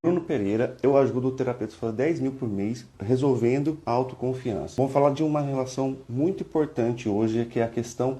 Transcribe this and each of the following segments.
Bruno Pereira, eu ajudo terapeutas a fazer 10 mil por mês, resolvendo a autoconfiança. Vamos falar de uma relação muito importante hoje, que é a questão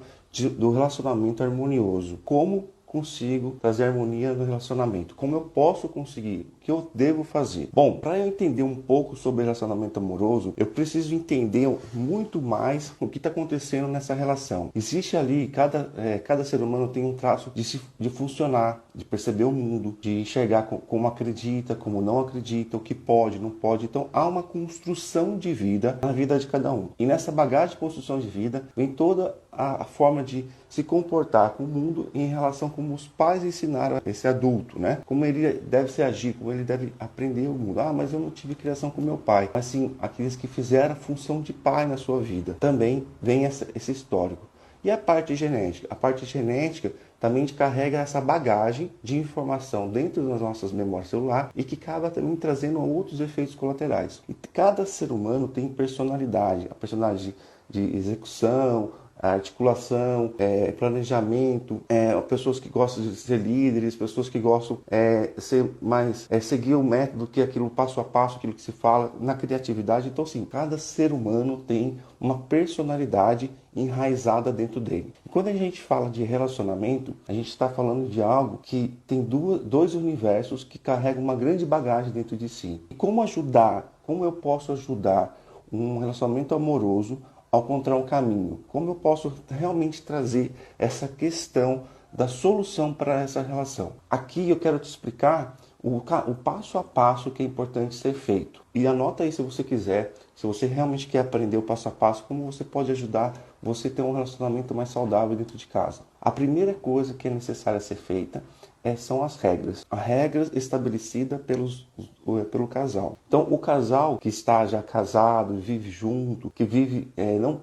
do relacionamento harmonioso. Como consigo trazer harmonia no relacionamento? Como eu posso conseguir? O que eu devo fazer? Bom, para eu entender um pouco sobre relacionamento amoroso, eu preciso entender muito mais o que está acontecendo nessa relação. Existe ali, cada ser humano tem um traço de funcionar, de perceber o mundo, de enxergar como acredita, como não acredita, o que pode, não pode. Então, há uma construção de vida na vida de cada um. E nessa bagagem de construção de vida, vem toda a forma de se comportar com o mundo em relação a como os pais ensinaram esse adulto, né? Como ele deve se agir, como ele deve aprender o mundo. Ah, mas eu não tive criação com meu pai. Mas sim, aqueles que fizeram a função de pai na sua vida. Também vem esse histórico. E a parte genética? A parte genética também carrega essa bagagem de informação dentro das nossas memórias celulares e que acaba também trazendo outros efeitos colaterais. E cada ser humano tem personalidade, a personalidade de execução, a articulação, planejamento, pessoas que gostam de ser líderes, pessoas que gostam ser mais, seguir o método, que é aquilo passo a passo, aquilo que se fala na criatividade. Então, sim, cada ser humano tem uma personalidade enraizada dentro dele. E quando a gente fala de relacionamento, a gente está falando de algo que tem dois universos que carregam uma grande bagagem dentro de si. E como eu posso ajudar um relacionamento amoroso ao encontrar um caminho? Como eu posso realmente trazer essa questão da solução para essa relação? Aqui eu quero te explicar o passo a passo que é importante ser feito. E anota aí se você quiser, se você realmente quer aprender o passo a passo, como você pode ajudar você a ter um relacionamento mais saudável dentro de casa. A primeira coisa que é necessária ser feita são as regras. As regras estabelecidas pelo casal. Então, o casal que está já casado, vive junto, que vive,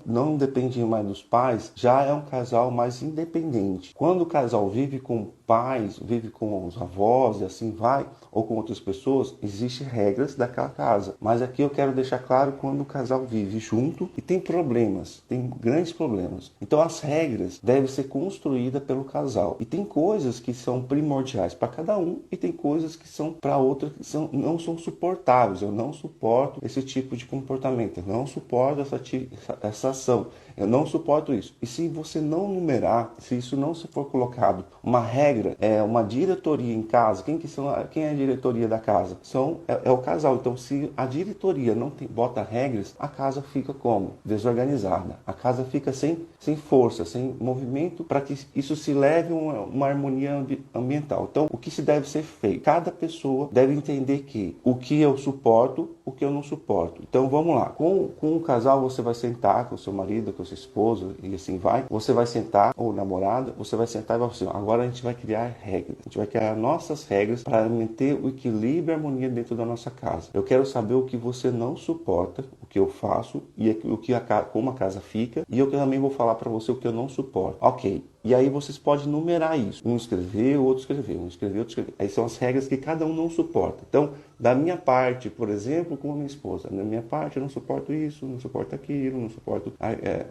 não depende mais dos pais, já é um casal mais independente. Quando o casal vive com pais, vive com os avós e assim vai, ou com outras pessoas, existem regras daquela casa. Mas aqui eu quero deixar claro quando o casal vive junto e tem problemas, tem grandes problemas. Então, as regras devem ser construídas pelo casal. E tem coisas que são primordiais para cada um e tem coisas que são para outras que não são suportáveis. Eu não suporto esse tipo de comportamento, eu não suporto essa ação, eu não suporto isso. E se você não numerar, se isso não se for colocado uma regra, uma diretoria em casa, quem é a diretoria da casa? É o casal. Então, se a diretoria não bota regras, a casa fica como? Desorganizada. A casa fica sem força, sem movimento, para que isso se leve a uma harmonia ambiental. Então, o que se deve ser feito? Cada pessoa deve entender que o que eu suporto, o que eu não suporto. Então, vamos lá. Com o casal, você vai sentar com o seu marido, com a sua esposa, e assim vai. Você vai sentar, ou namorada, você vai sentar e vai falar assim, agora a gente vai criar regras. A gente vai criar nossas regras para manter o equilíbrio e a harmonia dentro da nossa casa. Eu quero saber o que você não suporta, o que eu faço, e como a casa fica, e eu também vou falar para você o que eu não suporto. Ok. E aí vocês podem numerar isso. Um escrever, o outro escrever. Um escrever, outro escrever. Aí são as regras que cada um não suporta. Então, da minha parte, por exemplo, com a minha esposa. Da minha parte, eu não suporto isso, não suporto aquilo, não suporto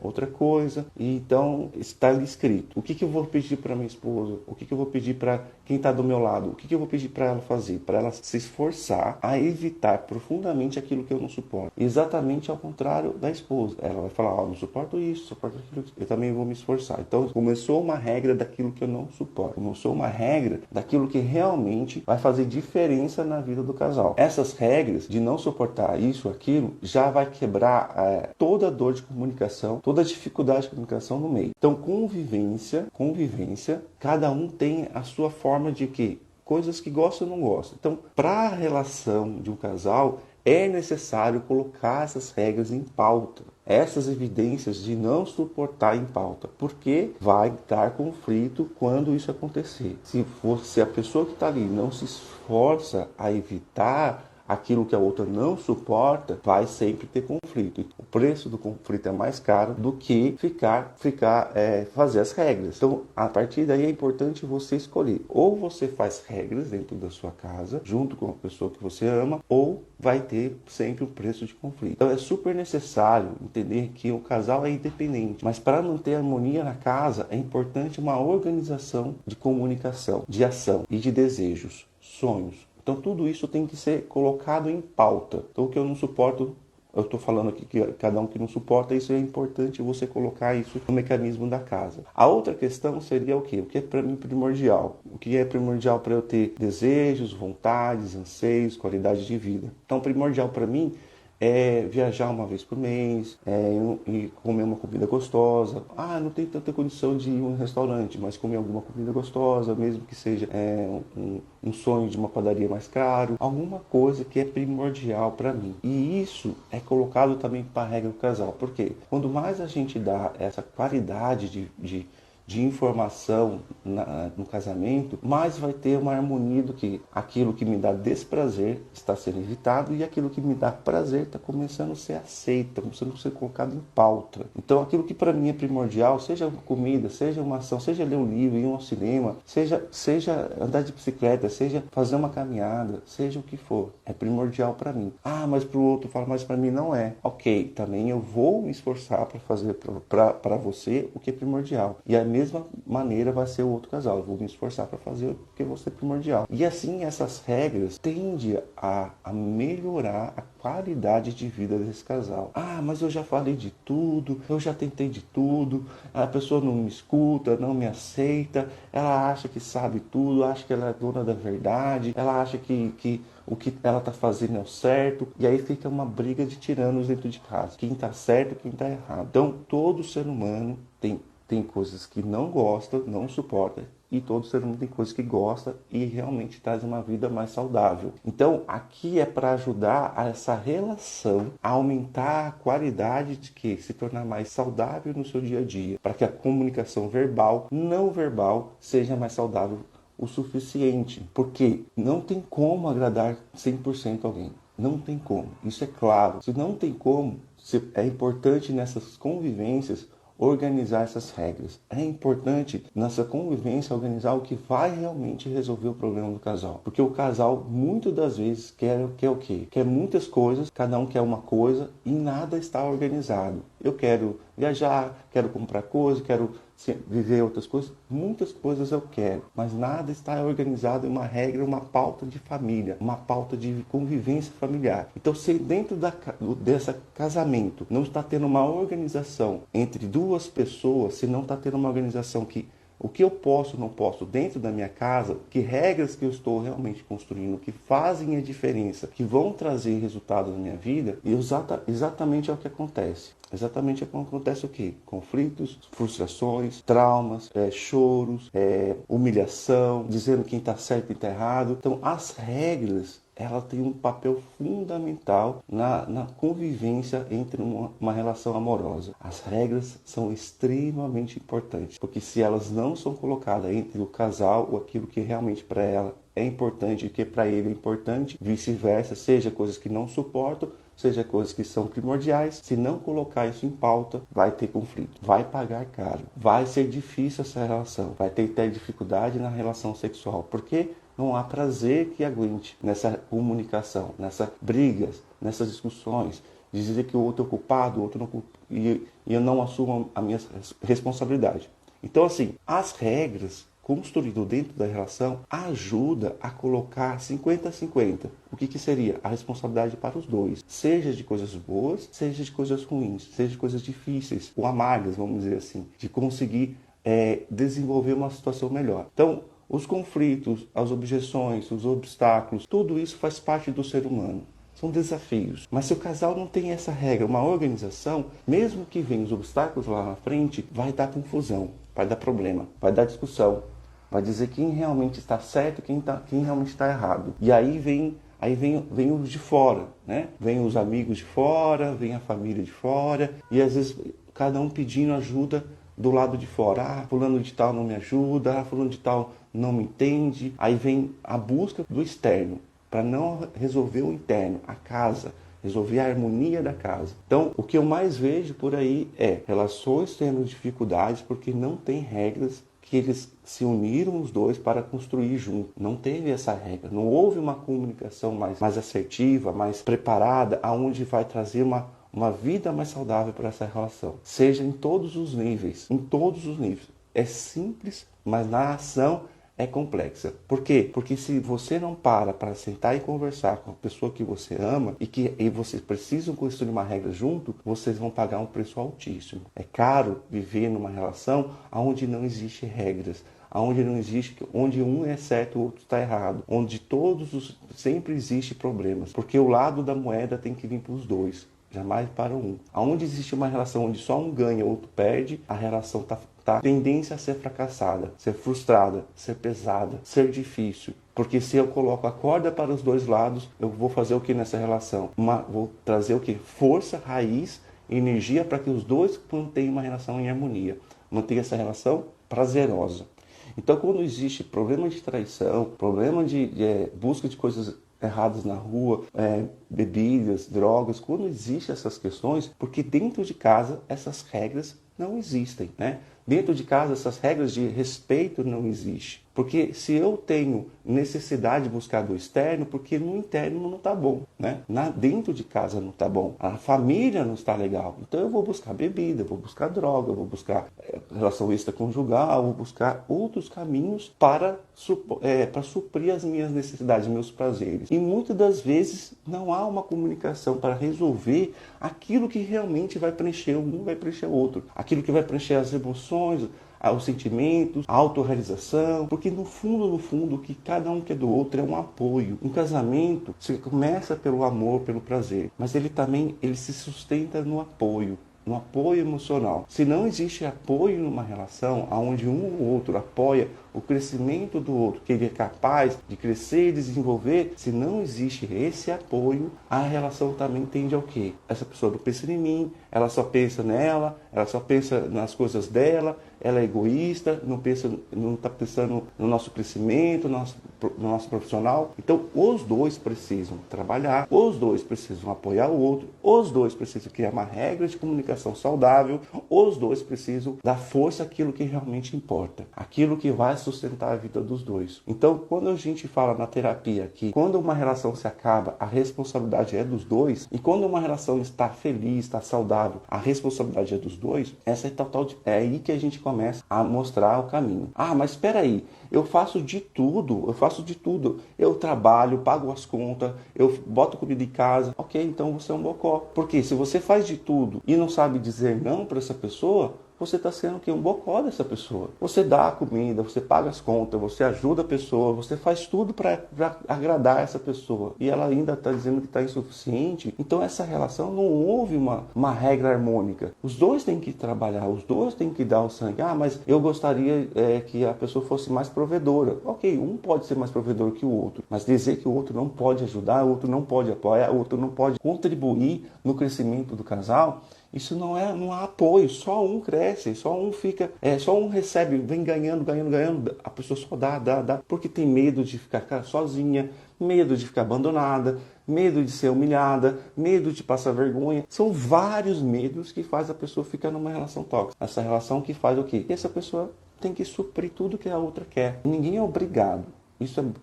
outra coisa. E então, está ali escrito. O que eu vou pedir para minha esposa? O que eu vou pedir para quem está do meu lado? O que eu vou pedir para ela fazer? Para ela se esforçar a evitar profundamente aquilo que eu não suporto. Exatamente ao contrário da esposa. Ela vai falar, não suporto isso, suporto aquilo. Eu também vou me esforçar. Então, começou uma regra daquilo que eu não suporto. Eu não sou uma regra daquilo que realmente vai fazer diferença na vida do casal. Essas regras de não suportar isso, aquilo, já vai quebrar toda a dor de comunicação, toda a dificuldade de comunicação no meio. Então, convivência, cada um tem a sua forma de quê? Coisas que gosta ou não gosta. Então, para a relação de um casal, é necessário colocar essas regras em pauta. Essas evidências de não suportar em pauta, porque vai dar conflito quando isso acontecer. Se a pessoa que está ali não se esforça a evitar aquilo que a outra não suporta, vai sempre ter conflito. O preço do conflito é mais caro do que fazer as regras. Então, a partir daí é importante você escolher. Ou você faz regras dentro da sua casa, junto com a pessoa que você ama, ou vai ter sempre um preço de conflito. Então, é super necessário entender que o casal é independente, mas para manter a harmonia na casa, é importante uma organização de comunicação, de ação e de desejos, sonhos. Então tudo isso tem que ser colocado em pauta. Então o que eu não suporto, eu estou falando aqui que cada um que não suporta, isso é importante você colocar isso no mecanismo da casa. A outra questão seria o quê? O que é para mim primordial? O que é primordial para eu ter desejos, vontades, anseios, qualidade de vida? Então primordial para mim é viajar uma vez por mês, e comer uma comida gostosa. Ah, não tem tanta condição de ir a um restaurante, mas comer alguma comida gostosa, mesmo que seja um sonho de uma padaria mais caro. Alguma coisa que é primordial para mim. E isso é colocado também para a regra do casal. Por quê? Quando mais a gente dá essa qualidade de informação no casamento, mais vai ter uma harmonia do que aquilo que me dá desprazer está sendo evitado e aquilo que me dá prazer está começando a ser aceito, está começando a ser colocado em pauta. Então aquilo que para mim é primordial, seja comida, seja uma ação, seja ler um livro, ir ao cinema, seja andar de bicicleta, seja fazer uma caminhada, seja o que for, é primordial para mim. Ah, mas para o outro fala, mas para mim não é. Ok, também eu vou me esforçar para fazer para você o que é primordial. E a mesma maneira vai ser o outro casal. Eu vou me esforçar para fazer o que você é primordial. E assim essas regras tendem a melhorar a qualidade de vida desse casal. Ah, mas eu já falei de tudo, eu já tentei de tudo, a pessoa não me escuta, não me aceita, ela acha que sabe tudo, acha que ela é dona da verdade, ela acha que o que ela está fazendo é o certo, e aí fica uma briga de tiranos dentro de casa. Quem está certo e quem está errado. Então, todo ser humano tem coisas que não gosta, não suporta, e todo ser humano tem coisas que gosta e realmente traz uma vida mais saudável. Então, aqui é para ajudar a essa relação a aumentar a qualidade de que se tornar mais saudável no seu dia a dia, para que a comunicação verbal, não verbal, seja mais saudável o suficiente, porque não tem como agradar 100% alguém. Não tem como, isso é claro. Se não tem como, é importante nessas convivências organizar essas regras. É importante nessa convivência organizar o que vai realmente resolver o problema do casal. Porque o casal, muitas das vezes, quer o quê? Quer muitas coisas, cada um quer uma coisa e nada está organizado. Eu quero viajar, quero comprar coisas, quero viver outras coisas. Muitas coisas eu quero, mas nada está organizado em uma regra, uma pauta de família, uma pauta de convivência familiar. Então, se dentro desse casamento não está tendo uma organização entre duas pessoas, se não está tendo uma organização que o que eu posso, não posso dentro da minha casa, que regras que eu estou realmente construindo, que fazem a diferença, que vão trazer resultado na minha vida, e exatamente é o que acontece. Exatamente acontece o quê? Conflitos, frustrações, traumas, choros, humilhação, dizendo quem está certo e quem está errado. Então, as regras, ela tem um papel fundamental na convivência entre uma relação amorosa. As regras são extremamente importantes, porque se elas não são colocadas entre o casal, ou aquilo que realmente para ela é importante e que para ele é importante, vice-versa, seja coisas que não suportam, seja coisas que são primordiais, se não colocar isso em pauta, vai ter conflito, vai pagar caro, vai ser difícil essa relação, vai ter dificuldade na relação sexual, porque não há prazer que aguente nessa comunicação, nessas brigas, nessas discussões, de dizer que o outro é culpado, o outro não, e eu não assumo a minha responsabilidade. Então, assim, as regras construído dentro da relação ajuda a colocar 50-50. O que seria? A responsabilidade para os dois. Seja de coisas boas, seja de coisas ruins, seja de coisas difíceis ou amargas, vamos dizer assim, de conseguir desenvolver uma situação melhor. Então, os conflitos, as objeções, os obstáculos, tudo isso faz parte do ser humano. São desafios. Mas se o casal não tem essa regra, uma organização, mesmo que venham os obstáculos lá na frente, vai dar confusão, vai dar problema, vai dar discussão, vai dizer quem realmente está certo e quem realmente está errado. E aí vem os de fora, né? Vem os amigos de fora, vem a família de fora, e às vezes cada um pedindo ajuda do lado de fora. Ah, fulano de tal não me ajuda, fulano de tal não me entende. Aí vem a busca do externo, para não resolver o interno, a casa, resolver a harmonia da casa. Então, o que eu mais vejo por aí é relações tendo dificuldades porque não tem regras que eles se uniram os dois para construir junto. Não teve essa regra, não houve uma comunicação mais assertiva, mais preparada, aonde vai trazer uma vida mais saudável para essa relação. Seja em todos os níveis, em todos os níveis. É simples, mas na ação é complexa. Por quê? Porque se você não para sentar e conversar com a pessoa que você ama e vocês precisam construir uma regra junto, vocês vão pagar um preço altíssimo. É caro viver numa relação onde não existe regras, onde não existe, onde um é certo e o outro está errado, onde sempre existe problemas, porque o lado da moeda tem que vir para os dois, jamais para um. Aonde existe uma relação onde só um ganha, o outro perde, a relação tá tendência a ser fracassada, ser frustrada, ser pesada, ser difícil. Porque se eu coloco a corda para os dois lados, eu vou fazer o que nessa relação? Vou trazer o que? Força, raiz, energia para que os dois mantenham uma relação em harmonia, mantenham essa relação prazerosa. Então, quando existe problema de traição, problema de busca de coisas erradas na rua, bebidas, drogas, quando existem essas questões, porque dentro de casa essas regras não existem, né? Dentro de casa essas regras de respeito não existem. Porque se eu tenho necessidade de buscar do externo, porque no interno não está bom, né? Dentro de casa não está bom, a família não está legal. Então eu vou buscar bebida, vou buscar droga, eu vou buscar relação extraconjugal, vou buscar outros caminhos para suprir as minhas necessidades, meus prazeres. E muitas das vezes não há uma comunicação para resolver aquilo que realmente vai preencher um, vai preencher o outro. Aquilo que vai preencher as emoções, os sentimentos, a autorrealização, porque no fundo, o que cada um quer do outro é um apoio. Um casamento, você começa pelo amor, pelo prazer, mas ele se sustenta no apoio emocional. Se não existe apoio numa relação, onde um ou outro apoia o crescimento do outro, que ele é capaz de crescer e desenvolver, se não existe esse apoio, a relação também tende ao quê? Essa pessoa não pensa em mim, ela só pensa nela, ela só pensa nas coisas dela, ela é egoísta, não está pensando no nosso crescimento, no nosso profissional. Então, os dois precisam trabalhar, os dois precisam apoiar o outro, os dois precisam criar uma regra de comunicação saudável, os dois precisam dar força àquilo que realmente importa, aquilo que vai sustentar a vida dos dois. Então, quando a gente fala na terapia que quando uma relação se acaba, a responsabilidade é dos dois, e quando uma relação está feliz, está saudável, a responsabilidade é dos dois, é aí que a gente começa a mostrar o caminho. Ah, mas espera aí, eu faço de tudo. Eu trabalho, pago as contas, eu boto comida em casa. Ok, então você é um bocó. Porque se você faz de tudo e não sabe dizer não para essa pessoa, você está sendo um bocó dessa pessoa. Você dá a comida, você paga as contas, você ajuda a pessoa, você faz tudo para agradar essa pessoa. E ela ainda está dizendo que está insuficiente. Então essa relação não houve uma regra harmônica. Os dois têm que trabalhar, os dois têm que dar o sangue. Ah, mas eu gostaria que a pessoa fosse mais provedora. Ok, um pode ser mais provedor que o outro. Mas dizer que o outro não pode ajudar, o outro não pode apoiar, o outro não pode contribuir no crescimento do casal, isso não há apoio, só um cresce, só um recebe, vem ganhando, a pessoa só dá, porque tem medo de ficar sozinha, medo de ficar abandonada, medo de ser humilhada, medo de passar vergonha. São vários medos que faz a pessoa ficar numa relação tóxica. Essa relação que faz o quê? Essa pessoa tem que suprir tudo que a outra quer. Ninguém é obrigado.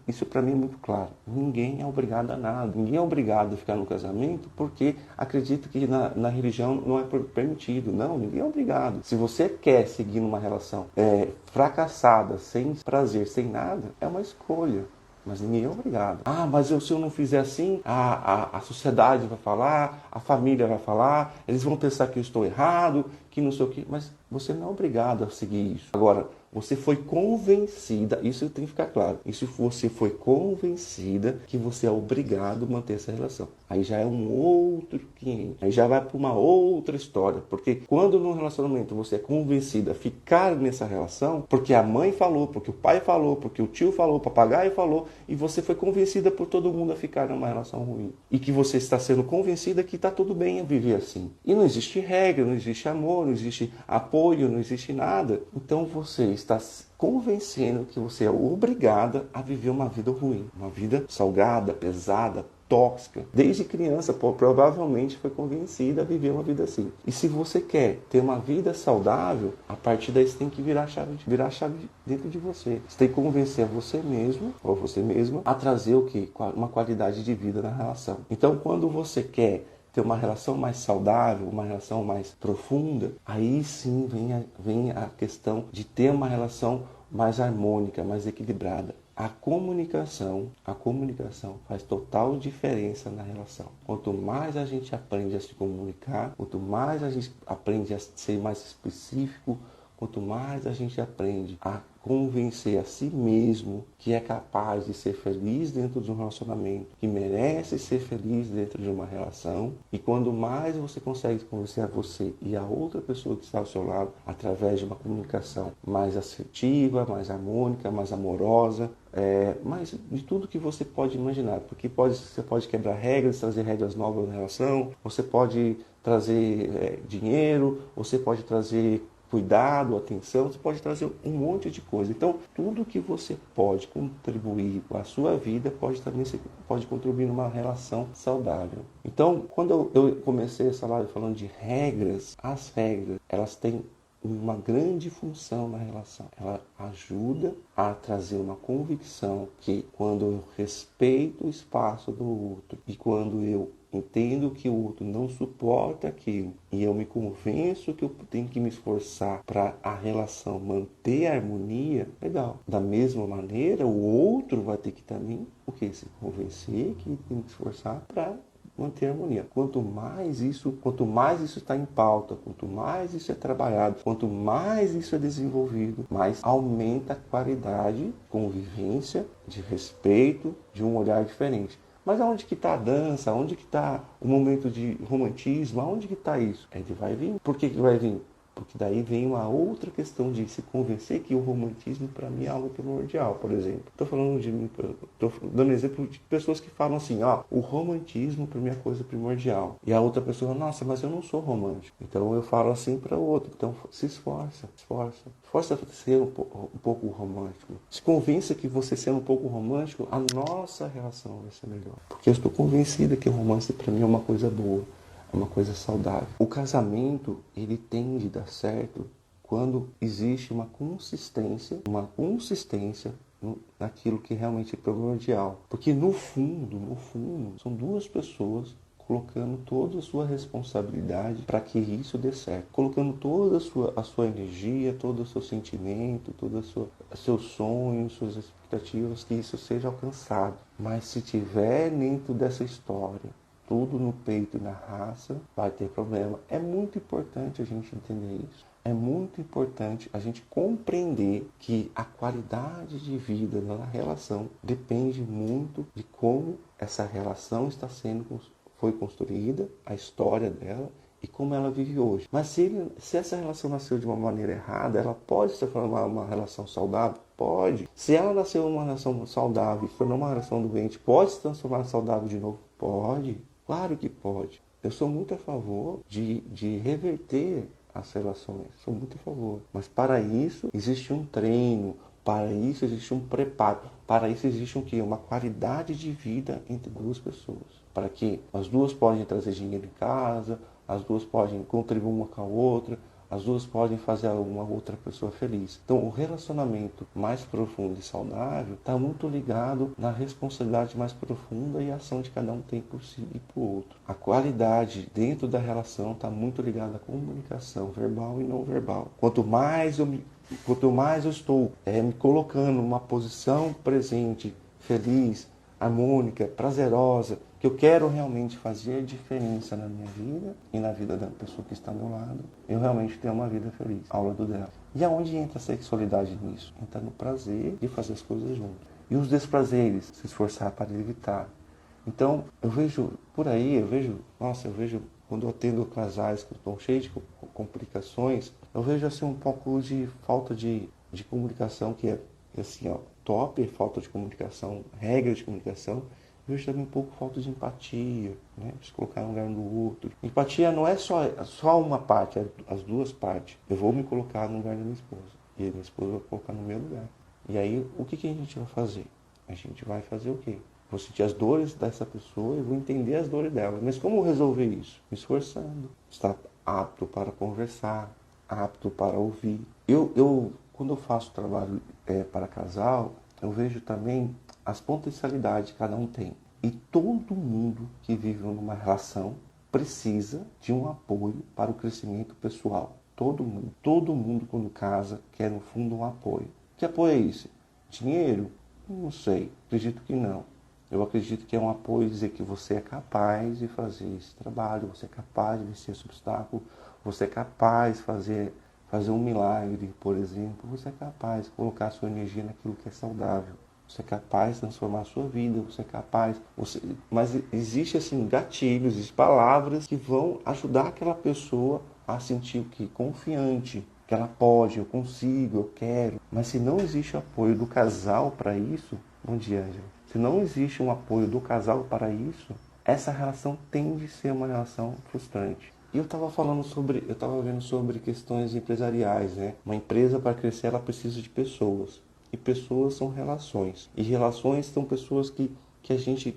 Isso para mim é muito claro. Ninguém é obrigado a nada. Ninguém é obrigado a ficar no casamento porque acredita que na religião não é permitido. Não, ninguém é obrigado. Se você quer seguir numa relação fracassada, sem prazer, sem nada, é uma escolha. Mas ninguém é obrigado. Ah, mas se eu não fizer assim, a sociedade vai falar, a família vai falar, eles vão pensar que eu estou errado, que não sei o quê. Mas você não é obrigado a seguir isso. Agora, você foi convencida, isso tem que ficar claro, isso você foi convencida que você é obrigado a manter essa relação. Aí já é um outro 500, aí já vai para uma outra história, porque quando no relacionamento você é convencida a ficar nessa relação, porque a mãe falou, porque o pai falou, porque o tio falou, o papagaio falou, e você foi convencida por todo mundo a ficar numa relação ruim. E que você está sendo convencida que está tudo bem a viver assim. E não existe regra, não existe amor, não existe apoio, não existe nada. Então você está convencendo que você é obrigada a viver uma vida ruim, uma vida salgada, pesada, tóxica. Desde criança, provavelmente foi convencida a viver uma vida assim. E se você quer ter uma vida saudável, a partir daí você tem que virar a chave dentro de você. Você tem que convencer a você mesmo, ou você mesma, a trazer o quê? Uma qualidade de vida na relação. Então, quando você quer ter uma relação mais saudável, uma relação mais profunda, aí sim vem a questão de ter uma relação mais harmônica, mais equilibrada. A comunicação faz total diferença na relação. Quanto mais a gente aprende a se comunicar, quanto mais a gente aprende a ser mais específico, quanto mais a gente aprende a convencer a si mesmo que é capaz de ser feliz dentro de um relacionamento, que merece ser feliz dentro de uma relação, e quando mais você consegue convencer a você e a outra pessoa que está ao seu lado através de uma comunicação mais assertiva, mais harmônica, mais amorosa, mais de tudo que você pode imaginar, porque você pode quebrar regras, trazer regras novas na relação, você pode trazer dinheiro, você pode trazer cuidado, atenção, você pode trazer um monte de coisa. Então, tudo que você pode contribuir com a sua vida pode contribuir numa relação saudável. Então, quando eu comecei essa live falando de regras, as regras, elas têm uma grande função na relação. Ela ajuda a trazer uma convicção que quando eu respeito o espaço do outro e quando eu entendo que o outro não suporta aquilo e eu me convenço que eu tenho que me esforçar para a relação manter a harmonia, legal. Da mesma maneira, o outro vai ter que também se convencer que tem que se esforçar para manter a harmonia. Quanto mais isso está em pauta, quanto mais isso é trabalhado, quanto mais isso é desenvolvido, mais aumenta a qualidade, convivência, de respeito, de um olhar diferente. Mas aonde que está a dança? Aonde que está o momento de romantismo? Aonde que está isso? Ele vai vir. Por que vai vir? Porque daí vem uma outra questão de se convencer que o romantismo para mim é algo primordial, por exemplo. Estou dando exemplo de pessoas que falam assim, o romantismo para mim é coisa primordial. E a outra pessoa, nossa, mas eu não sou romântico. Então eu falo assim para o outro. Então se esforça. Esforça a ser um pouco romântico. Se convença que você sendo um pouco romântico, a nossa relação vai ser melhor. Porque eu estou convencida que o romance para mim é uma coisa boa. É uma coisa saudável. O casamento, ele tende a dar certo quando existe uma consistência naquilo que realmente é primordial. Porque no fundo, são duas pessoas colocando toda a sua responsabilidade para que isso dê certo. Colocando toda a sua energia, todo o seu sentimento, todos os seus sonhos, suas expectativas, que isso seja alcançado. Mas se tiver dentro dessa história, tudo no peito e na raça, vai ter problema. É muito importante a gente entender isso. É muito importante a gente compreender que a qualidade de vida na relação depende muito de como essa relação foi construída, a história dela e como ela vive hoje. Mas se essa relação nasceu de uma maneira errada, ela pode se transformar uma relação saudável? Pode. Se ela nasceu uma relação saudável e se tornou uma relação doente, pode se transformar saudável de novo? Pode. Claro que pode. Eu sou muito a favor de reverter as relações. Sou muito a favor. Mas para isso existe um treino. Para isso existe um preparo. Para isso existe um quê? Uma qualidade de vida entre duas pessoas. Para que as duas podem trazer dinheiro em casa, as duas podem contribuir uma com a outra, as duas podem fazer uma outra pessoa feliz. Então, o relacionamento mais profundo e saudável está muito ligado na responsabilidade mais profunda e a ação de cada um tem por si e por outro. A qualidade dentro da relação está muito ligada à comunicação verbal e não verbal. Quanto mais eu estou me colocando numa posição presente, feliz, harmônica, prazerosa, que eu quero realmente fazer diferença na minha vida e na vida da pessoa que está ao meu lado, eu realmente tenho uma vida feliz ao lado dela. E aonde entra a sexualidade nisso? Entra no prazer de fazer as coisas juntos. E os desprazeres, se esforçar para evitar. Então, eu vejo quando eu atendo casais que estão cheios de complicações, eu vejo assim um pouco de falta de comunicação, que é assim, top, falta de comunicação, regra de comunicação. Eu vejo também um pouco falta de empatia, né? Se colocar no lugar do outro. Empatia não é só uma parte, é as duas partes. Eu vou me colocar no lugar da minha esposa e a minha esposa vai colocar no meu lugar. E aí, o que a gente vai fazer? A gente vai fazer o quê? Vou sentir as dores dessa pessoa e vou entender as dores dela. Mas como resolver isso? Me esforçando. Estar apto para conversar, apto para ouvir. Quando eu faço trabalho para casal, eu vejo também as potencialidades que cada um tem. E todo mundo que vive numa relação precisa de um apoio para o crescimento pessoal. Todo mundo quando casa quer no fundo um apoio. Que apoio é esse? Dinheiro? Não sei, acredito que não. Eu acredito que é um apoio dizer que você é capaz de fazer esse trabalho, você é capaz de vencer esse obstáculo, você é capaz de fazer um milagre, por exemplo, você é capaz de colocar a sua energia naquilo que é saudável. Você é capaz de transformar a sua vida, você é capaz. Mas existe assim gatilhos, existem palavras que vão ajudar aquela pessoa a sentir que confiante, que ela pode, eu consigo, eu quero. Mas se não existe apoio do casal para isso, bom dia, Ângela. Se não existe um apoio do casal para isso, essa relação tende a ser uma relação frustrante. E eu estava vendo sobre questões empresariais, né? Uma empresa para crescer ela precisa de pessoas. E pessoas são relações. E relações são pessoas que a gente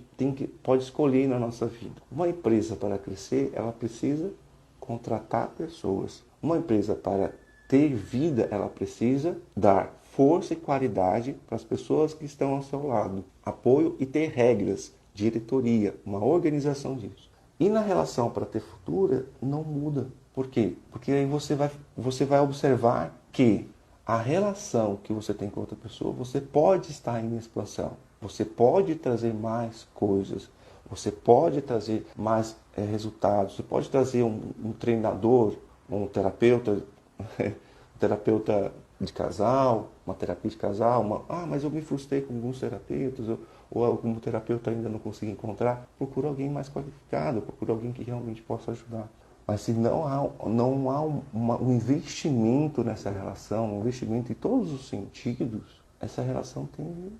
pode escolher na nossa vida. Uma empresa para crescer, ela precisa contratar pessoas. Uma empresa para ter vida, ela precisa dar força e qualidade para as pessoas que estão ao seu lado. Apoio e ter regras, diretoria, uma organização disso. E na relação para ter futura, não muda. Por quê? Porque aí você vai observar que a relação que você tem com outra pessoa, você pode estar em expansão. Você pode trazer mais coisas. Você pode trazer mais resultados. Você pode trazer um treinador, um terapeuta, um terapeuta de casal, uma terapia de casal. Mas eu me frustrei com alguns terapeutas, ou algum terapeuta ainda não consegui encontrar. Procura alguém mais qualificado, procura alguém que realmente possa ajudar. Mas se não há um investimento nessa relação, um investimento em todos os sentidos, essa relação tende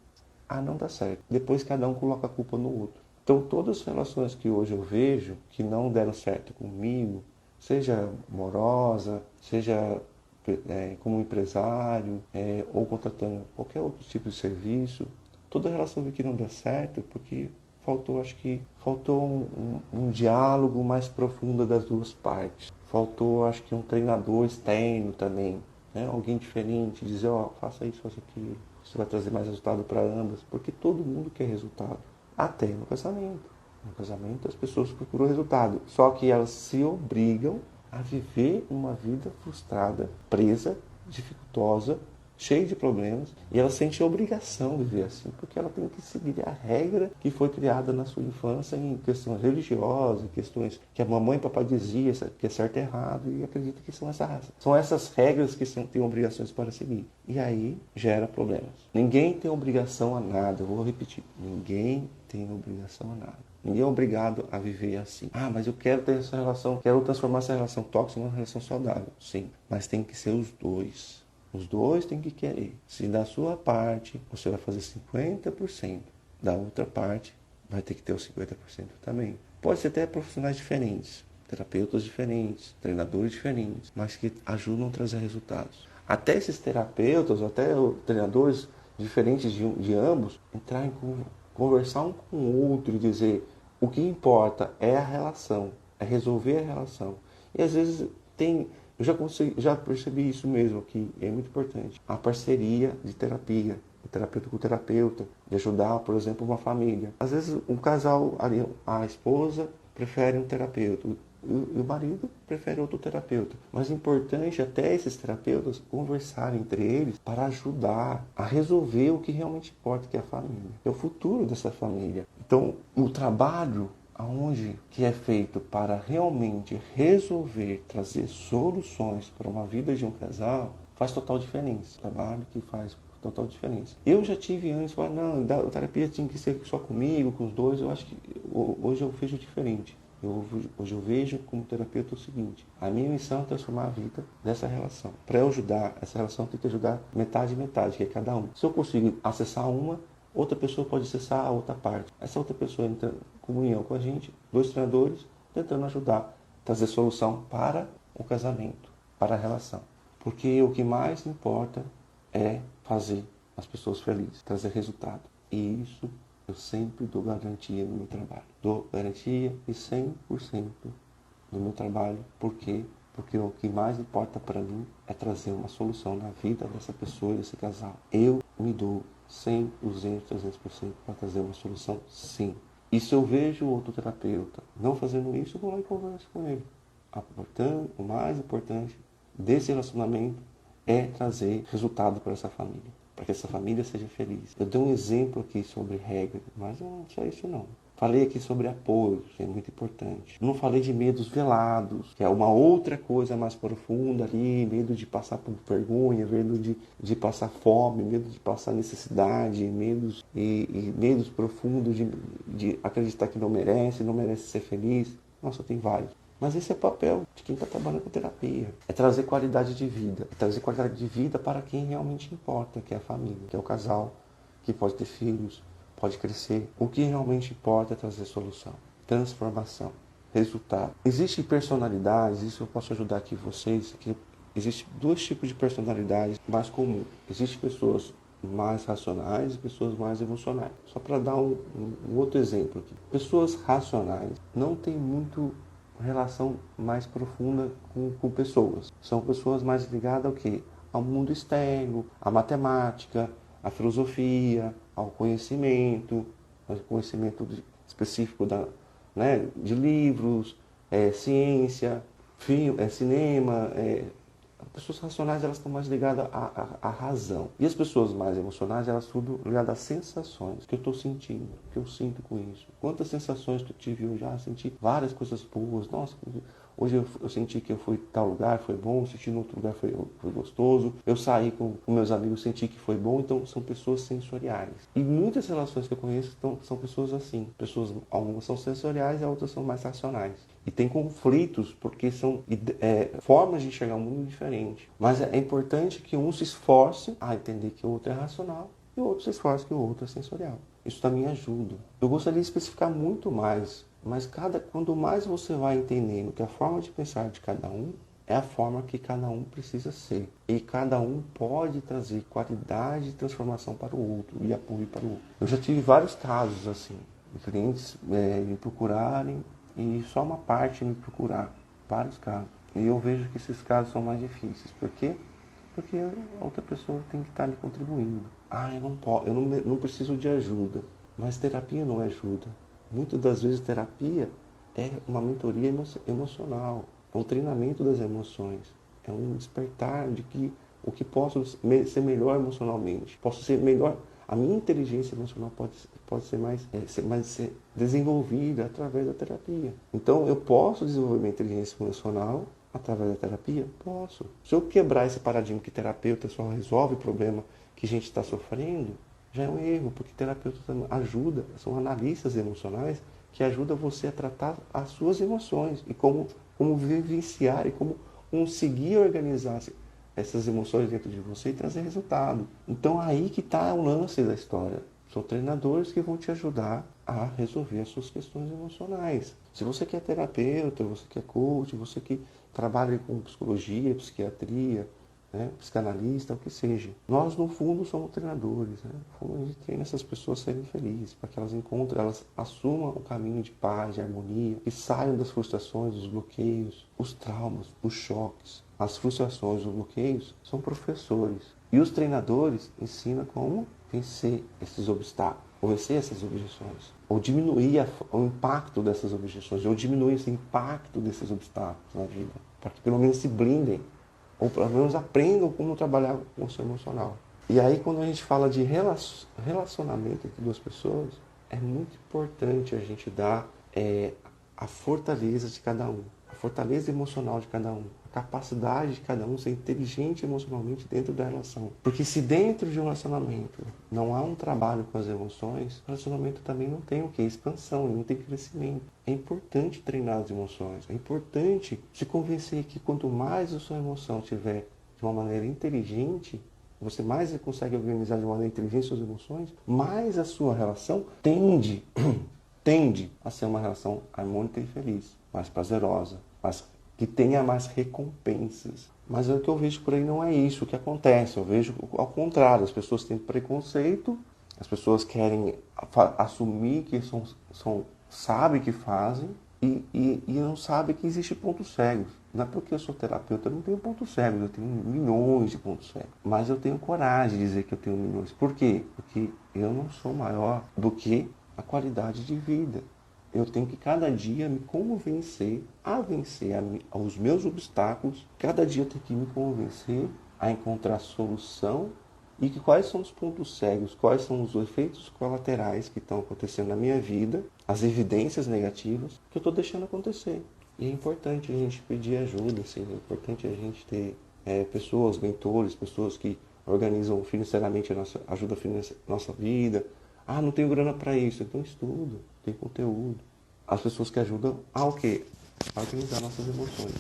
a não dar certo. Depois cada um coloca a culpa no outro. Então todas as relações que hoje eu vejo que não deram certo comigo, seja amorosa, seja como empresário, ou contratando qualquer outro tipo de serviço, toda relação que não dá certo porque faltou um diálogo mais profundo das duas partes. Faltou, acho que um treinador externo também, né? Alguém diferente, dizer, faça isso, faça aquilo. Isso vai trazer mais resultado para ambas, porque todo mundo quer resultado. Até no casamento. No casamento as pessoas procuram resultado, só que elas se obrigam a viver uma vida frustrada, presa, dificultosa, cheia de problemas, e ela sente a obrigação de viver assim, porque ela tem que seguir a regra que foi criada na sua infância em questões religiosas, questões que a mamãe e papai dizia que é certo e errado, e acredita que são essas regras que têm obrigações para seguir. E aí gera problemas. Ninguém tem obrigação a nada, eu vou repetir, ninguém tem obrigação a nada. Ninguém é obrigado a viver assim. Mas eu quero ter essa relação, quero transformar essa relação tóxica em uma relação saudável. Sim, mas tem que ser os dois. Os dois têm que querer. Se da sua parte você vai fazer 50%, da outra parte vai ter que ter os 50% também. Pode ser até profissionais diferentes, terapeutas diferentes, treinadores diferentes, mas que ajudam a trazer resultados. Até esses terapeutas, até os treinadores diferentes de ambos, entrarem conversar um com o outro e dizer o que importa é a relação, é resolver a relação. E às vezes já percebi isso mesmo, que é muito importante. A parceria de terapia, o terapeuta com o terapeuta, de ajudar, por exemplo, uma família. Às vezes um casal, a esposa prefere um terapeuta, e o marido prefere outro terapeuta. Mas é importante até esses terapeutas conversarem entre eles para ajudar a resolver o que realmente importa, que é a família. É o futuro dessa família. Então, o trabalho que é feito para realmente resolver, trazer soluções para uma vida de um casal, faz total diferença. Trabalho que faz total diferença. Eu já tive antes, não, a terapia tinha que ser só comigo, com os dois. Eu acho que hoje eu vejo diferente. Hoje eu vejo como terapeuta o seguinte: a minha missão é transformar a vida dessa relação. Para eu ajudar, essa relação tem que ajudar metade e metade, que é cada um. Se eu consigo acessar uma, outra pessoa pode acessar a outra parte. Essa outra pessoa entra em comunhão com a gente, dois treinadores, tentando ajudar, trazer solução para o casamento, para a relação. Porque o que mais importa é fazer as pessoas felizes, trazer resultado. E isso eu sempre dou garantia no meu trabalho. Dou garantia e 100% no meu trabalho. Por quê? Porque o que mais importa para mim é trazer uma solução na vida dessa pessoa, desse casal. Eu me dou 100, 200, 300% para trazer uma solução, sim. E se eu vejo outro terapeuta não fazendo isso, eu vou lá e converso com ele. O mais importante desse relacionamento é trazer resultado para essa família. para que essa família seja feliz. Eu dei um exemplo aqui sobre regra, mas não é só isso não. Falei aqui sobre apoio, que é muito importante. Não falei de medos velados, que é uma outra coisa mais profunda ali, medo de passar por vergonha, medo de passar fome, medo de passar necessidade, medos profundos de acreditar que não merece ser feliz. Nossa, tem vários. Mas esse é o papel de quem está trabalhando com terapia. É trazer qualidade de vida. É trazer qualidade de vida para quem realmente importa, que é a família, que é o casal, que pode ter filhos, pode crescer. O que realmente importa é trazer solução, transformação, resultado. Existem personalidades, isso eu posso ajudar aqui vocês, que existem dois tipos de personalidades mais comuns. Existem pessoas mais racionais e pessoas mais emocionais. Só para dar um outro exemplo aqui. Pessoas racionais não têm muito relação mais profunda com pessoas. São pessoas mais ligadas ao quê? Ao mundo externo, à matemática, à filosofia, ao conhecimento específico de livros, ciência, cinema. Pessoas racionais, elas estão mais ligadas à razão. E as pessoas mais emocionais, elas estão ligadas às sensações. O que eu estou sentindo, o que eu sinto com isso. Quantas sensações que eu tive hoje? Senti várias coisas boas. Nossa, hoje eu senti que eu fui em tal lugar, foi bom. Senti em outro lugar, foi gostoso. Eu saí com meus amigos, senti que foi bom. Então, são pessoas sensoriais. E muitas relações que eu conheço são pessoas assim. Algumas são sensoriais e outras são mais racionais. E tem conflitos, porque são formas de enxergar o mundo diferentes. Mas é importante que um se esforce a entender que o outro é racional e o outro se esforce que o outro é sensorial. Isso também ajuda. Eu gostaria de especificar muito mais, mas quando mais você vai entendendo que a forma de pensar de cada um é a forma que cada um precisa ser. E cada um pode trazer qualidade e transformação para o outro e apoio para o outro. Eu já tive vários casos assim, de clientes me procurarem e só uma parte me procurar, vários casos. E eu vejo que esses casos são mais difíceis. Por quê? Porque a outra pessoa tem que estar me contribuindo. Eu não preciso de ajuda. Mas terapia não é ajuda. Muitas das vezes terapia é uma mentoria emocional, é um treinamento das emoções, é um despertar de que o que posso ser melhor emocionalmente, posso ser melhor. A minha inteligência emocional pode ser mais desenvolvida através da terapia. Então, eu posso desenvolver minha inteligência emocional através da terapia? Posso. Se eu quebrar esse paradigma que terapeuta só resolve o problema que a gente está sofrendo, já é um erro, porque terapeuta ajuda, são analistas emocionais que ajudam você a tratar as suas emoções e como vivenciar e como conseguir organizar essas emoções dentro de você e trazer resultado. Então aí que está o lance da história. São treinadores que vão te ajudar a resolver as suas questões emocionais. Se você que é terapeuta, você que é coach, você que trabalha com psicologia, psiquiatria, psicanalista, o que seja. Nós, no fundo, somos treinadores. No fundo, a gente treina essas pessoas a serem felizes, para que elas assumam o caminho de paz, de harmonia, que saiam das frustrações, dos bloqueios, os traumas, os choques. As frustrações, os bloqueios, são professores. E os treinadores ensinam como vencer esses obstáculos, ou vencer essas objeções, ou diminuir o impacto dessas objeções, ou diminuir esse impacto desses obstáculos na vida, para que pelo menos se blindem, ou pelo menos aprendam como trabalhar com o seu emocional. E aí, quando a gente fala de relacionamento entre duas pessoas, é muito importante a gente dar a fortaleza de cada um, a fortaleza emocional de cada um, a capacidade de cada um ser inteligente emocionalmente dentro da relação. Porque se dentro de um relacionamento não há um trabalho com as emoções, o relacionamento também não tem expansão, não tem crescimento. É importante treinar as emoções, é importante se convencer que quanto mais a sua emoção estiver de uma maneira inteligente, você mais consegue organizar de uma maneira inteligente suas emoções, mais a sua relação tende a ser uma relação harmônica e feliz, mais prazerosa, que tenha mais recompensas. Mas o que eu vejo por aí não é isso que acontece. Eu vejo ao contrário, as pessoas têm preconceito, as pessoas querem assumir que sabem que fazem e não sabem que existem pontos cegos. Não é porque eu sou terapeuta, eu não tenho pontos cegos, eu tenho milhões de pontos cegos. Mas eu tenho coragem de dizer que eu tenho milhões. Por quê? Porque eu não sou maior do que a qualidade de vida. Eu tenho que cada dia me convencer a vencer os meus obstáculos. Cada dia eu tenho que me convencer a encontrar solução e que quais são os pontos cegos, quais são os efeitos colaterais que estão acontecendo na minha vida, as evidências negativas que eu estou deixando acontecer. E é importante a gente pedir ajuda, assim, é importante a gente ter pessoas, mentores, pessoas que organizam financeiramente a nossa ajuda nossa vida. Ah, não tenho grana para isso, então estuda, tem conteúdo. As pessoas que ajudam a o quê? A organizar nossas emoções.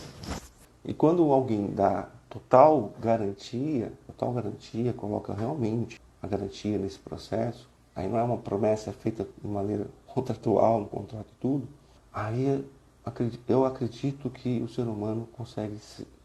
E quando alguém dá total garantia, coloca realmente a garantia nesse processo, aí não é uma promessa feita de maneira contratual, no contrato e tudo, aí eu acredito que o ser humano consegue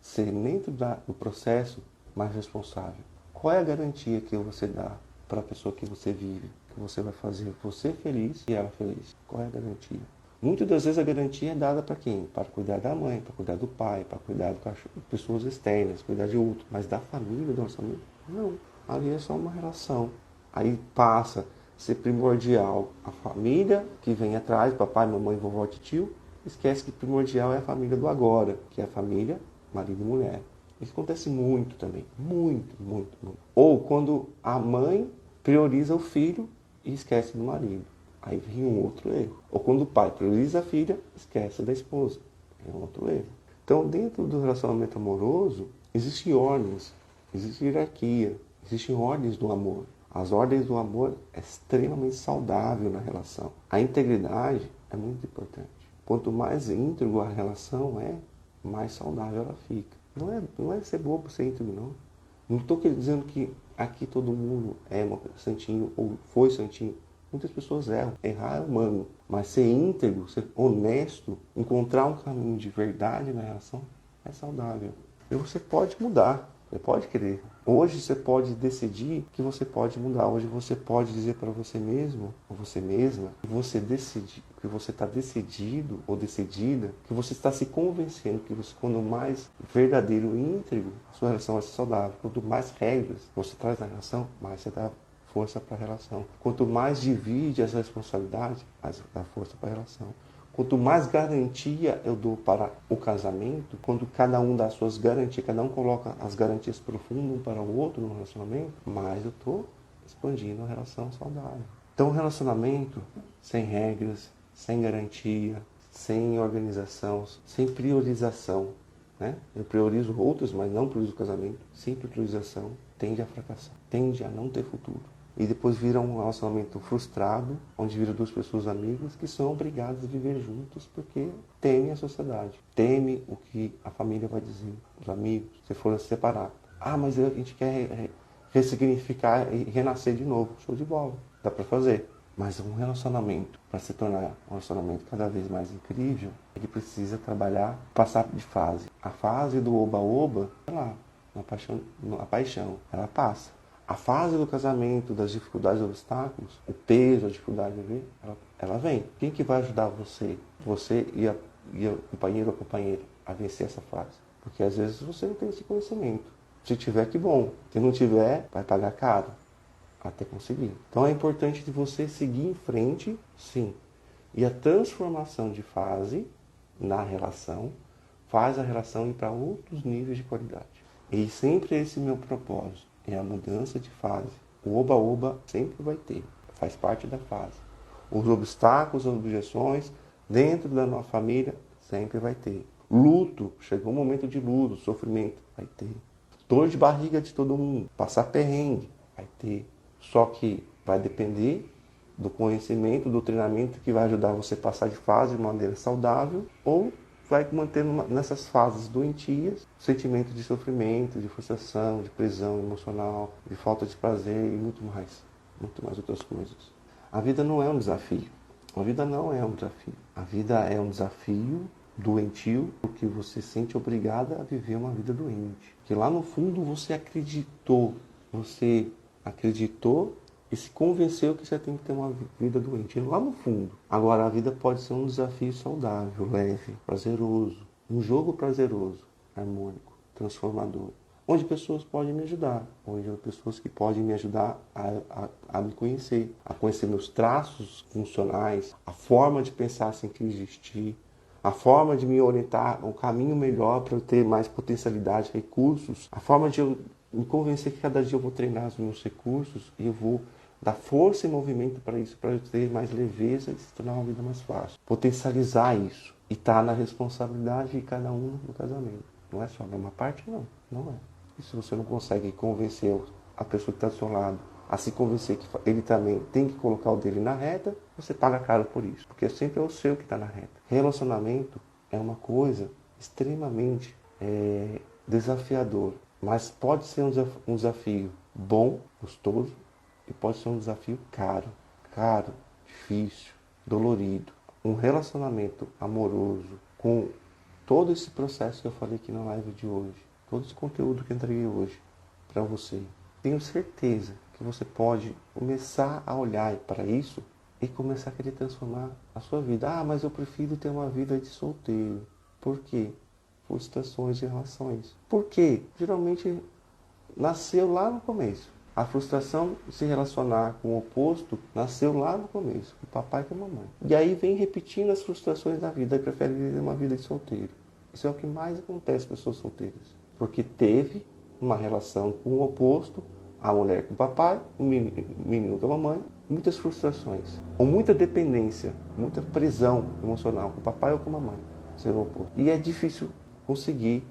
ser dentro do processo mais responsável. Qual é a garantia que você dá para a pessoa que você vive, que você vai fazer você feliz e ela feliz? Qual é a garantia? Muitas das vezes a garantia é dada para quem? Para cuidar da mãe, para cuidar do pai, para cuidar do cachorro, de pessoas externas, cuidar de outro. Mas da família, do nosso amigo, não. Ali é só uma relação. Aí passa a ser primordial a família que vem atrás, papai, mamãe, vovó, tio. Esquece que primordial é a família do agora, que é a família marido e mulher. Isso acontece muito também. Muito, muito, muito. Ou quando a mãe prioriza o filho e esquece do marido. Aí vem um outro erro. Ou quando o pai prioriza a filha, esquece da esposa. É um outro erro. Então, dentro do relacionamento amoroso, existem ordens, existe hierarquia, existem ordens do amor. As ordens do amor é extremamente saudável na relação. A integridade é muito importante. Quanto mais íntegro a relação é, mais saudável ela fica. Não é ser bobo ser íntegro, não. Não estou dizendo que aqui todo mundo é santinho ou foi santinho. Muitas pessoas erram. Errar é humano. Mas ser íntegro, ser honesto, encontrar um caminho de verdade na relação é saudável. E você pode mudar. Você pode querer. Hoje você pode decidir que você pode mudar. Hoje você pode dizer para você mesmo ou você mesma que você decide, que você está decidido ou decidida, que você está se convencendo que você, quando mais verdadeiro e íntegro, a sua relação vai ser saudável. Quanto mais regras você traz na relação, mais você dá força para a relação. Quanto mais divide essa responsabilidade, mais dá força para a relação. Quanto mais garantia eu dou para o casamento, quando cada um dá suas garantias, cada um coloca as garantias profundas um para o outro no relacionamento, mais eu estou expandindo a relação saudável. Então, um relacionamento sem regras, sem garantia, sem organização, sem priorização, né? Eu priorizo outros, mas não priorizo o casamento. Sem priorização, tende a fracassar, tende a não ter futuro. E depois vira um relacionamento frustrado, onde vira duas pessoas amigas que são obrigadas a viver juntas porque temem a sociedade, temem o que a família vai dizer, os amigos, se forem se separar. Ah, mas a gente quer ressignificar e renascer de novo. Show de bola, dá para fazer. Mas um relacionamento, para se tornar um relacionamento cada vez mais incrível, ele precisa trabalhar, passar de fase. A fase do oba-oba, sei lá, a paixão, ela passa. A fase do casamento, das dificuldades e obstáculos, o peso, a dificuldade de ver, ela vem. Quem que vai ajudar você e o companheiro ou a companheira a vencer essa fase? Porque às vezes você não tem esse conhecimento. Se tiver, que bom. Se não tiver, vai pagar caro até conseguir. Então é importante de você seguir em frente, sim. E a transformação de fase na relação faz a relação ir para outros níveis de qualidade. E sempre esse é o meu propósito. É a mudança de fase. O oba-oba sempre vai ter. Faz parte da fase. Os obstáculos, as objeções, dentro da nossa família, sempre vai ter. Luto. Chegou um momento de luto, sofrimento. Vai ter. Dor de barriga de todo mundo. Passar perrengue. Vai ter. Só que vai depender do conhecimento, do treinamento que vai ajudar você a passar de fase de maneira saudável ou vai mantendo nessas fases doentias sentimento de sofrimento, de frustração, de prisão emocional, de falta de prazer e muito mais outras coisas. A vida não é um desafio. A vida não é um desafio. A vida é um desafio doentio porque você se sente obrigada a viver uma vida doente. Que lá no fundo você acreditou e se convenceu que você tem que ter uma vida doente. Lá no fundo. Agora, a vida pode ser um desafio saudável, leve, prazeroso. Um jogo prazeroso, harmônico, transformador. Onde pessoas podem me ajudar. Onde pessoas que podem me ajudar a me conhecer. A conhecer meus traços funcionais. A forma de pensar sem que existir. A forma de me orientar, um caminho melhor para eu ter mais potencialidade, recursos. A forma de eu me convencer que cada dia eu vou treinar os meus recursos e eu vou dar força e movimento para isso, para eu ter mais leveza e se tornar uma vida mais fácil. Potencializar isso e estar na responsabilidade de cada um no casamento. Não é só uma parte, não. Não é. E se você não consegue convencer a pessoa que está do seu lado a se convencer que ele também tem que colocar o dele na reta, você paga caro por isso. Porque sempre é o seu que está na reta. Relacionamento é uma coisa extremamente desafiador. Mas pode ser um desafio bom, gostoso, e pode ser um desafio caro, difícil, dolorido. Um relacionamento amoroso com todo esse processo que eu falei aqui na live de hoje, todo esse conteúdo que eu entreguei hoje para você, tenho certeza que você pode começar a olhar para isso e começar a querer transformar a sua vida. Ah, mas eu prefiro ter uma vida de solteiro. Por quê? Frustrações e relações. Por quê? Geralmente nasceu lá no começo. A frustração de se relacionar com o oposto nasceu lá no começo, com o papai e com a mamãe. E aí vem repetindo as frustrações da vida e prefere viver uma vida de solteiro. Isso é o que mais acontece com pessoas solteiras. Porque teve uma relação com o oposto, a mulher com o papai, o menino com a mamãe, muitas frustrações. Ou muita dependência, muita prisão emocional com o papai ou com a mamãe. Sendo oposto. E é difícil conseguir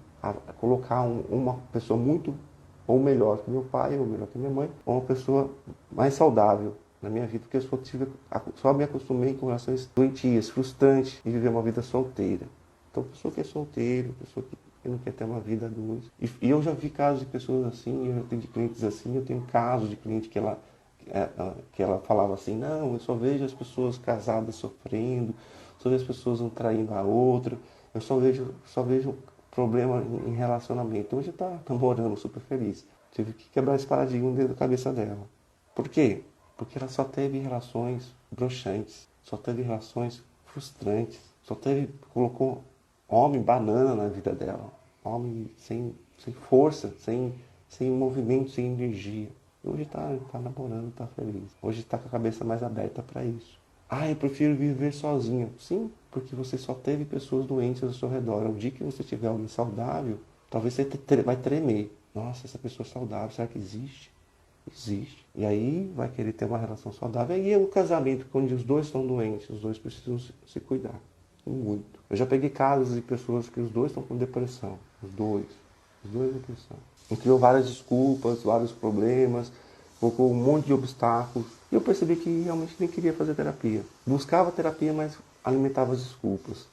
colocar uma pessoa muito ou melhor que meu pai, ou melhor que minha mãe, ou uma pessoa mais saudável na minha vida, porque eu só me acostumei com relações doentias, frustrantes, e viver uma vida solteira. Então, pessoa que é solteiro, pessoa que não quer ter uma vida a dois. E eu já vi casos de pessoas assim, eu já tenho de clientes assim, eu tenho casos de cliente que ela falava assim, não, eu só vejo as pessoas casadas sofrendo, só vejo as pessoas um traindo a outra, eu só vejo problema em relacionamento. Hoje está namorando super feliz. Tive que quebrar esse paradigma dentro da cabeça dela. Por quê? Porque ela só teve relações broxantes, só teve relações frustrantes, colocou homem banana na vida dela, homem sem força, sem movimento, sem energia. E hoje está namorando, está feliz. Hoje está com a cabeça mais aberta para isso. Ah, eu prefiro viver sozinho. Sim, porque você só teve pessoas doentes ao seu redor. O dia que você tiver alguém saudável, talvez você vai tremer. Nossa, essa pessoa é saudável, será que existe? Existe. E aí vai querer ter uma relação saudável. E aí é um casamento onde os dois estão doentes, os dois precisam se cuidar. Muito. Eu já peguei casos de pessoas que os dois estão com depressão. Os dois depressão. E criou várias desculpas, vários problemas, colocou um monte de obstáculos. E eu percebi que realmente nem queria fazer terapia. Buscava terapia, mas alimentava as desculpas,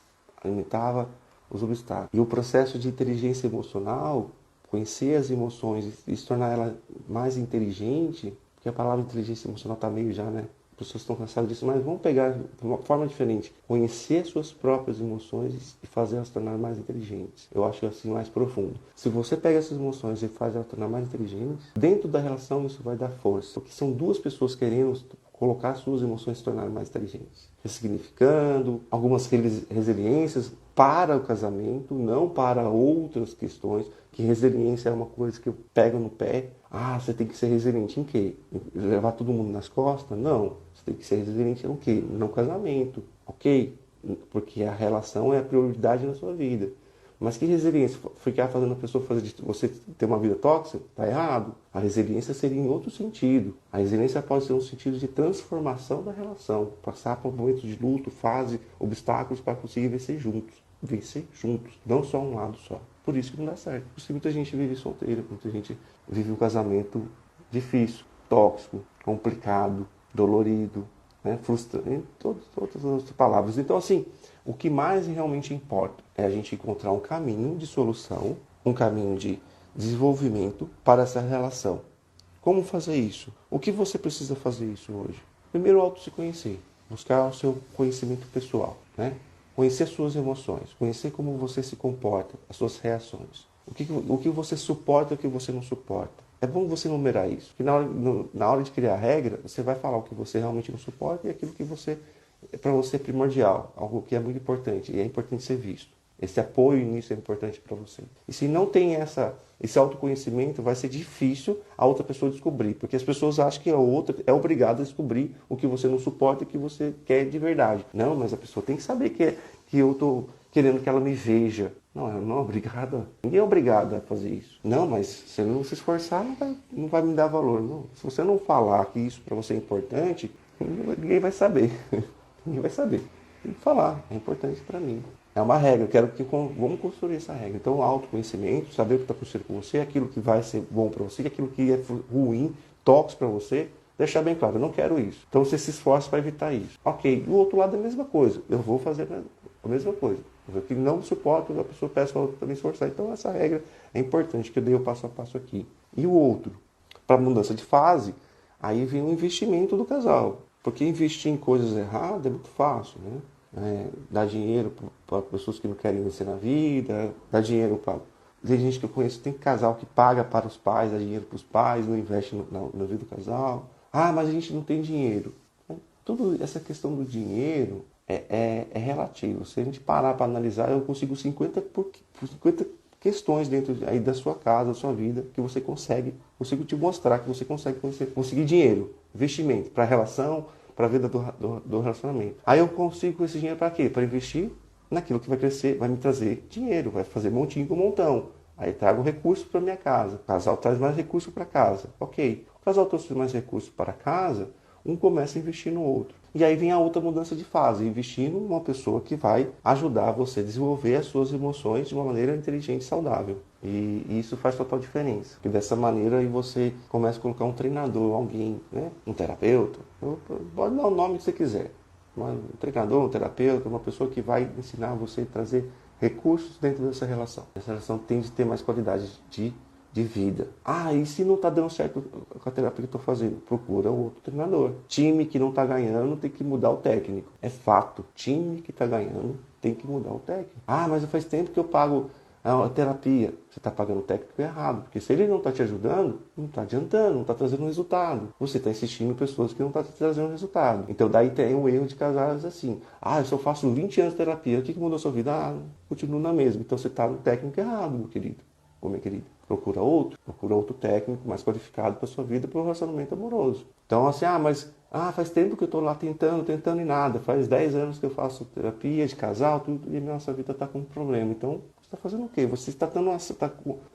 alimentava os obstáculos. E o processo de inteligência emocional, conhecer as emoções e se tornar ela mais inteligente, porque a palavra inteligência emocional está meio já, né? As pessoas estão cansadas disso, mas vamos pegar de uma forma diferente. Conhecer suas próprias emoções e fazer elas se tornar mais inteligentes. Eu acho assim mais profundo. Se você pega essas emoções e faz elas se tornar mais inteligentes, dentro da relação isso vai dar força. Porque são duas pessoas querendo colocar suas emoções se tornarem mais inteligentes. Ressignificando, algumas resiliências para o casamento, não para outras questões, que resiliência é uma coisa que eu pego no pé. Ah, você tem que ser resiliente em quê? Levar todo mundo nas costas? Não. Você tem que ser resiliente no quê? No casamento, ok? Porque a relação é a prioridade na sua vida. Mas que resiliência? Ficar fazendo a pessoa você ter uma vida tóxica? Está errado. A resiliência seria em outro sentido. A resiliência pode ser um sentido de transformação da relação. Passar por momentos de luto, fase, obstáculos para conseguir vencer juntos. Vencer juntos, não só um lado só. Por isso que não dá certo. Por isso que muita gente vive solteira, muita gente vive um casamento difícil, tóxico, complicado, dolorido, né? Frustrante, todas as outras palavras. Então, assim, o que mais realmente importa é a gente encontrar um caminho de solução, um caminho de desenvolvimento para essa relação. Como fazer isso? O que você precisa fazer isso hoje? Primeiro, se conhecer, buscar o seu conhecimento pessoal, né? Conhecer suas emoções, conhecer como você se comporta, as suas reações. O que você suporta e o que você não suporta. É bom você numerar isso. Porque na hora de criar a regra, você vai falar o que você realmente não suporta e aquilo que para você é primordial, algo que é muito importante e é importante ser visto. Esse apoio nisso é importante para você. E se não tem esse autoconhecimento, vai ser difícil a outra pessoa descobrir. Porque as pessoas acham que a outra é obrigada a descobrir o que você não suporta e o que você quer de verdade. Não, mas a pessoa tem que saber que querendo que ela me veja. Não, ela não é obrigada. Ninguém é obrigado a fazer isso. Não, mas se eu não se esforçar, não vai me dar valor. Não. Se você não falar que isso para você é importante, ninguém vai saber. Ninguém vai saber. Tem que falar, é importante para mim. É uma regra, eu quero que vamos construir essa regra. Então, autoconhecimento, saber o que está acontecendo com você, aquilo que vai ser bom para você, aquilo que é ruim, tóxico para você, deixar bem claro, eu não quero isso. Então, você se esforça para evitar isso. Ok, do outro lado é a mesma coisa, eu vou fazer a mesma coisa. Eu que não suporto, a pessoa peça para outra também esforçar. Então, essa regra é importante, que eu dei o passo a passo aqui. E o outro, para mudança de fase, aí vem o investimento do casal. Porque investir em coisas erradas é muito fácil, né? Dar dinheiro para pessoas que não querem vencer na vida, dar dinheiro para... Tem gente que eu conheço, tem casal que paga para os pais, dá dinheiro para os pais, não investe na vida do casal. Ah, mas a gente não tem dinheiro. Tudo essa questão do dinheiro é relativo. Se a gente parar para analisar, eu consigo 50 questões dentro aí da sua casa, da sua vida, que você consigo te mostrar que você conseguir dinheiro, investimento para a relação, para a vida do relacionamento. Aí eu consigo esse dinheiro para quê? Para investir naquilo que vai crescer, vai me trazer dinheiro, vai fazer montinho com montão. Aí trago recursos para minha casa. O casal traz mais recursos para casa. Ok. O casal trouxe mais recursos para casa, um começa a investir no outro. E aí vem a outra mudança de fase, investir numa pessoa que vai ajudar você a desenvolver as suas emoções de uma maneira inteligente e saudável. E isso faz total diferença. Porque dessa maneira aí você começa a colocar um treinador, alguém, né? Um terapeuta, pode dar o nome que você quiser. Um treinador, um terapeuta, uma pessoa que vai ensinar você a trazer recursos dentro dessa relação. Essa relação tem de ter mais qualidade de vida. Ah, e se não está dando certo com a terapia que eu estou fazendo? Procura outro treinador. Time que não está ganhando tem que mudar o técnico. É fato. Time que está ganhando tem que mudar o técnico. Ah, mas faz tempo que eu pago a terapia. Você está pagando o técnico errado. Porque se ele não está te ajudando, não está adiantando, não está trazendo resultado. Você está insistindo em pessoas que não estão trazendo resultado. Então daí tem um erro de casais assim. Ah, eu só faço 20 anos de terapia. O que mudou a sua vida? Ah, continuo na mesma. Então você está no técnico errado, meu querido. Ou minha querida. Procura outro técnico mais qualificado para sua vida, para o relacionamento amoroso. Então assim, faz tempo que eu estou lá tentando e nada. Faz 10 anos que eu faço terapia de casal, tudo, e a nossa vida está com um problema. Então, você está fazendo o quê? Você está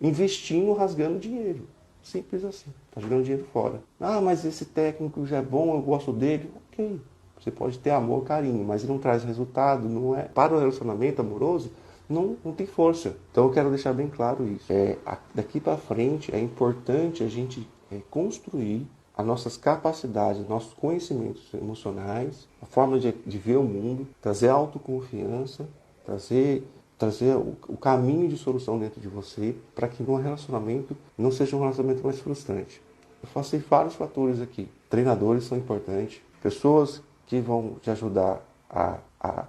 investindo, rasgando dinheiro. Simples assim. Está jogando dinheiro fora. Ah, mas esse técnico já é bom, eu gosto dele. Ok. Você pode ter amor, carinho, mas ele não traz resultado, não é. Para o relacionamento amoroso, não tem força. Então eu quero deixar bem claro isso. Daqui para frente é importante a gente construir as nossas capacidades, nossos conhecimentos emocionais, a forma de ver o mundo, trazer autoconfiança, trazer o caminho de solução dentro de você, para que no relacionamento não seja um relacionamento mais frustrante. Eu passei vários fatores aqui. Treinadores são importantes, pessoas que vão te ajudar a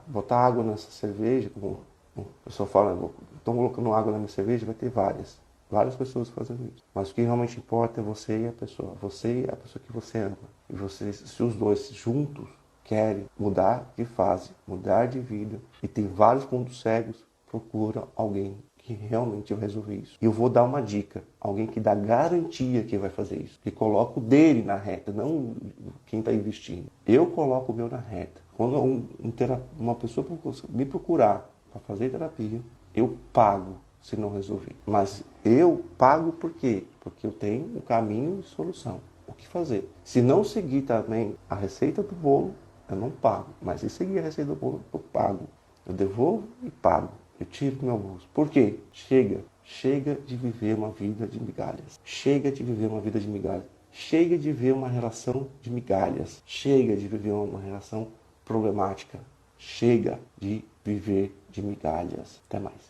botar água nessa cerveja, como o pessoal fala, estão colocando água na minha cerveja, vai ter várias pessoas fazendo isso. Mas o que realmente importa é você e a pessoa que você ama. E se os dois juntos querem mudar de fase, mudar de vida, e tem vários pontos cegos, procura alguém que realmente vai resolver isso. E eu vou dar uma dica, alguém que dá garantia que vai fazer isso, que coloca o dele na reta, não quem está investindo. Eu coloco o meu na reta. Quando uma pessoa me procurar para fazer terapia, eu pago se não resolver. Mas eu pago por quê? Porque eu tenho um caminho de solução. O que fazer? Se não seguir também a receita do bolo, eu não pago. Mas se seguir a receita do bolo, eu pago. Eu devolvo e pago. Eu tiro do meu bolso. Por quê? Chega de viver uma vida de migalhas. Chega de viver uma vida de migalhas. Chega de viver uma relação de migalhas. Chega de viver uma relação problemática. Chega de viver de migalhas. Até mais.